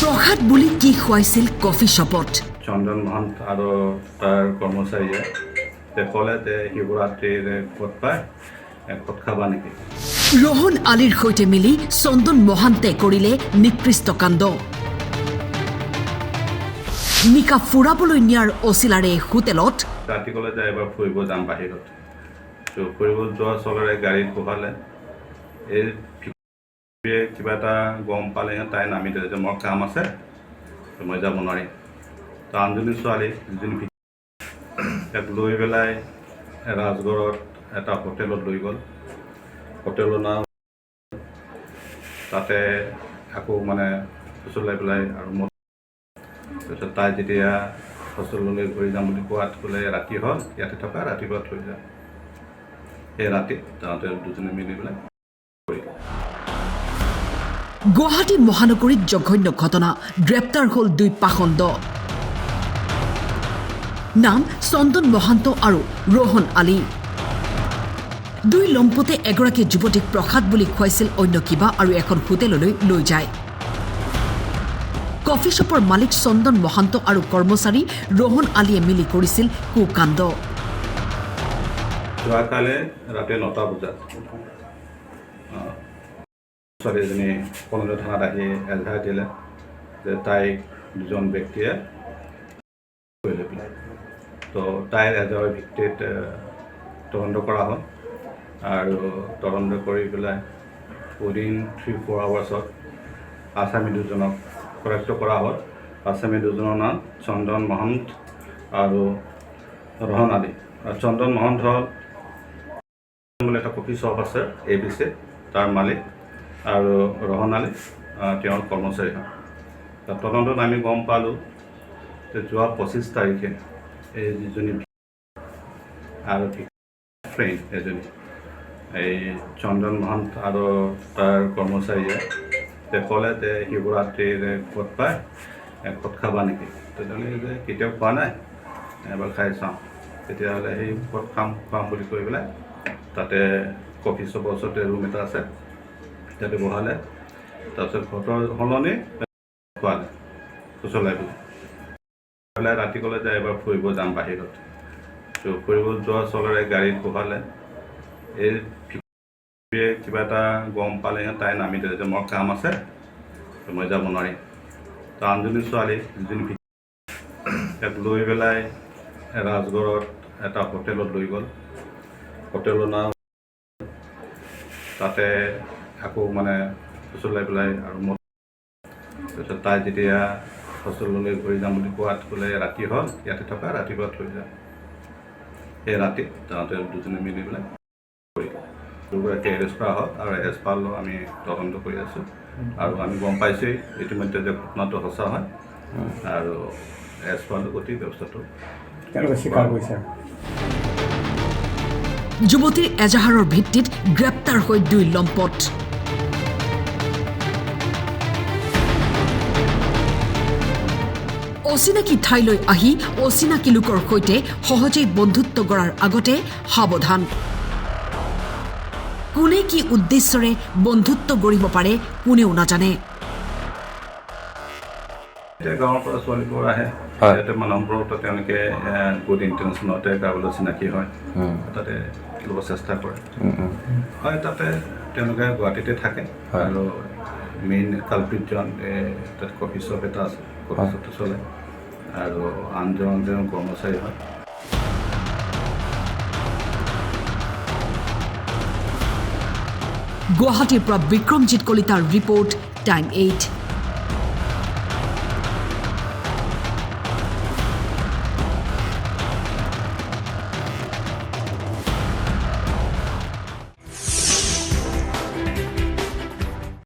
প্ৰসাদ বুলি কি খুৱাইছিল কফি শ্বপত চন্দন মহন্ত আৰু তাৰ কৰ্মচাৰীয়ে ক'লে যে শিৱৰাত্ৰিৰ ক'ত পায় ক'ত খাবা নেকি ৰহন আলীৰ সৈতে মিলি চন্দন মহান্তে কৰিলে নিকৃষ্ট কাণ্ড নিকা ফুৰাবলৈ নিয়াৰ অচিলাৰে হোটেলত ৰাতি ক'লে যে এবাৰ ফুৰিব যাম বাহিৰত তো ফুৰিব যোৱা চলৰে গাড়ীত বহালে এই কিবা এটা গম পালে তাই নামি দিলে যে মোৰ কাম আছে মই যাব নোৱাৰিম তো আনজনী ছোৱালী যিজনী ইয়াক লৈ পেলাই ৰাজগড়ত এটা হোটেলত লৈ গ'ল হোটেলত তাতে আকৌ মানে ফুচলাই পেলাই আৰু তাৰপিছত তাই যেতিয়া হোষ্টেললৈ ঘূৰি যাম বুলি কোৱাত ক'লে ৰাতি হ'ল ইয়াতে থকা ৰাতিপুৱা থৈ যায় সেই ৰাতি তাহাঁতে দুজনে মিলি পেলাই গুৱাহাটী মহানগৰীত জঘন্য ঘটনা গ্ৰেপ্তাৰ হ'ল দুই পাখণ্ড নাম চন্দন মহান্ত আৰু ৰহন আলী দুই লম্পতে এগৰাকী যুৱতীক প্ৰসাদ বুলি খুৱাইছিল অন্য কিবা আৰু এখন হোটেললৈ লৈ যায় কফি শ্বপৰ মালিক চন্দন মহান্ত আৰু কৰ্মচাৰী ৰহন আলীয়ে মিলি কৰিছিল কুকাণ্ড যোৱাকালি ৰাতি 9টা বজাত ছোৱালীজনী কনজ থানাত আহি এজাহাৰ দিলে যে তাইক দুজন ব্যক্তিয়ে লৈ পেলাই তো তাইৰ এজাহাৰৰ ভিত্তিত তদন্ত কৰা হ'ল আৰু তদন্ত কৰি পেলাই উইদিন 3-4 আৱাৰ্ছত আসামী দুজনক কৰায়ত্ব কৰা হ'ল আসামী দুজনৰ নাম চন্দন মহন্ত আৰু ৰহন আলী চন্দন মহন্ত হ'ল বুলি এটা কফি শ্বপ আছে ABC তাৰ মালিক আৰু ৰহন আলী তেওঁৰ কৰ্মচাৰী হয় তদন্তত আমি গম পালোঁ যে যোৱা 25 তাৰিখে এই যিজনী আৰু ফ্ৰেণ্ড এজনী এই চন্দন মহন্ত আৰু তাৰ কৰ্মচাৰীয়ে ক'লে যে শিৱৰাত্ৰিৰ ক'ত পায় ক'ত খাবা নেকি তেনেহ'লে যে কেতিয়াও খোৱা নাই এবাৰ খাই চাওঁ তেতিয়াহ'লে সেই ক'ত খাম বুলি কৈ পেলাই তাতে কফি শ্বপৰ ওচৰতে ৰুম এটা আছে তাতে বহালে তাৰপিছত ঘৰৰ সলনি খোৱালে ফুচলাই পেলাই ৰাতি ক'লে যে এবাৰ ফুৰিব যাম বাহিৰত তো ফুৰিব যোৱা চলৰে গাড়ীত বহালে এই কিবা এটা গম পালে তাই নামি দিলে যে মোৰ কাম আছে মই যাব নোৱাৰিম তো আনজনী ছোৱালী যিজনী ইয়াক লৈ পেলাই ৰাজগড়ত এটা হোটেলত লৈ গ'ল হোটেলত তাতে আকৌ মানে ফুচলাই পেলাই আৰু তাৰপিছত তাই যেতিয়া হোষ্টেললৈ ঘূৰি যাম বুলি কোৱাত ক'লে ৰাতি হ'ল ইয়াতে থকা ৰাতিপুৱা থৈ যায় সেই ৰাতি তাহাঁতে দুজনে মিলি পেলাই দুগৰাকী এৰেষ্ট কৰা হ'ল আৰু এৰেষ্ট পালোঁ আমি তদন্ত কৰি আছোঁ আৰু আমি গম পাইছোঁৱেই ইতিমধ্যে যে ঘটনাটো সঁচা হয় আৰু এৰেষ্ট পালোঁ গোটেই ব্যৱস্থাটো স্বীকাৰ কৰিছে যুৱতীৰ এজাহাৰৰ ভিত্তিত গ্ৰেপ্তাৰ হৈ দুই লম্পট অচিনাকি ঠাইলৈ আহি অচিনাকি লোকৰ সৈতে সহজেই বন্ধুত্ব গঢ়াৰ আগতে সাৱধান কোনে কি উদ্দেশ্যৰে বন্ধুত্ব গঢ়িব পাৰে কোনেও নাজানে এতিয়া গাঁৱৰ পৰা ছোৱালীবোৰ আহে ইয়াতে মানুহবোৰতো তেওঁলোকে গুড ইণ্টেনশ্যনতে কাৰোবালৈ চিনাকি হয় তাতে ল'ব চেষ্টা কৰে হয় তাতে তেওঁলোকে গুৱাহাটীতে থাকে আৰু মেইন কালপিতজন তাত কফি শ্বপ এটা আছে কফি শ্বপটো চলে আৰু আনজন কৰ্মচাৰী হয় গুৱাহাটীৰ পৰা বিক্ৰমজিৎ কলিতাৰ ৰিপৰ্ট টাইম 8